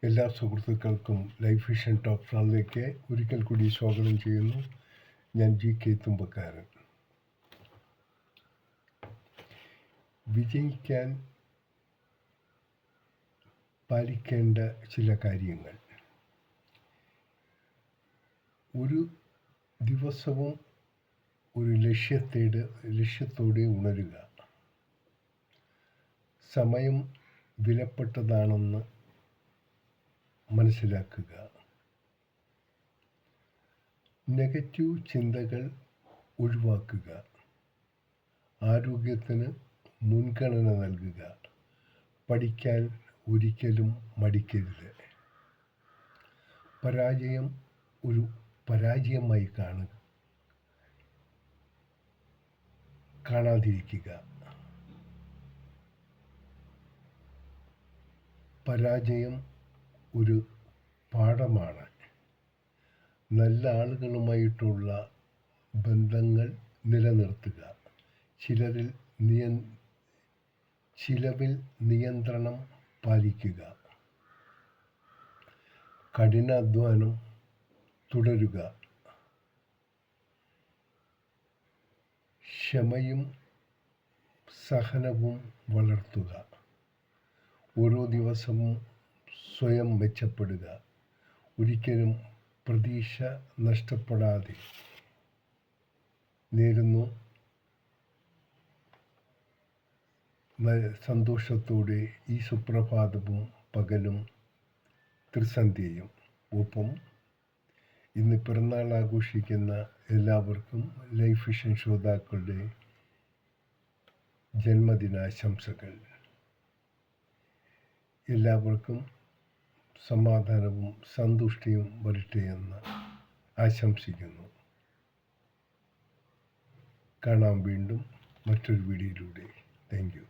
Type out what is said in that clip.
എല്ലാ സുഹൃത്തുക്കൾക്കും life vision talk ഷോയിലേക്ക് ഒരിക്കൽ കൂടി സ്വാഗതം ചെയ്യുന്നു. ഞാൻ GK തുമ്പക്കാരൻ. വിജയിക്കാൻ പാലിക്കേണ്ട ചില കാര്യങ്ങൾ. ഒരു ദിവസവും ഒരു ലക്ഷ്യത്തോടെ ഉണരുക. സമയം വിലപ്പെട്ടതാണെന്ന് മനസ്സിലാക്കുക. നെഗറ്റീവ് ചിന്തകൾ ഒഴിവാക്കുക. ആരോഗ്യത്തിന് മുൻഗണന നൽകുക. പഠിക്കാൻ ഒരിക്കലും മടിക്കരുത്. പരാജയം ഒരു പരാജയമായി കാണാതിരിക്കുക. പരാജയം ഒരു പാഠമാണ്. നല്ല ആളുകളുമായിട്ടുള്ള ബന്ധങ്ങൾ നിലനിർത്തുക. ചിലവിൽ നിയന്ത്രണം പാലിക്കുക. കഠിനാധ്വാനം തുടരുക. ക്ഷമയും സഹനവും വളർത്തുക. ഓരോ ദിവസവും സ്വയം മെച്ചപ്പെടുക. ഒരിക്കലും പ്രതീക്ഷ നഷ്ടപ്പെടാതെ നേരുന്നു. സന്തോഷത്തോടെ ഈ സുപ്രഭാതവും പകലും ത്രിസന്ധ്യയും. ഒപ്പം ഇന്ന് പിറന്നാൾ ആഘോഷിക്കുന്ന എല്ലാവർക്കും ലൈഫ് വിഷൻ ശ്രോതാക്കളുടെ ജന്മദിനാശംസകൾ. എല്ലാവർക്കും സമാധാനവും സന്തുഷ്ടിയും വരട്ടെയെന്ന് ആശംസിക്കുന്നു. കാണാം വീണ്ടും മറ്റൊരു വീഡിയോയിലൂടെ. Thank you.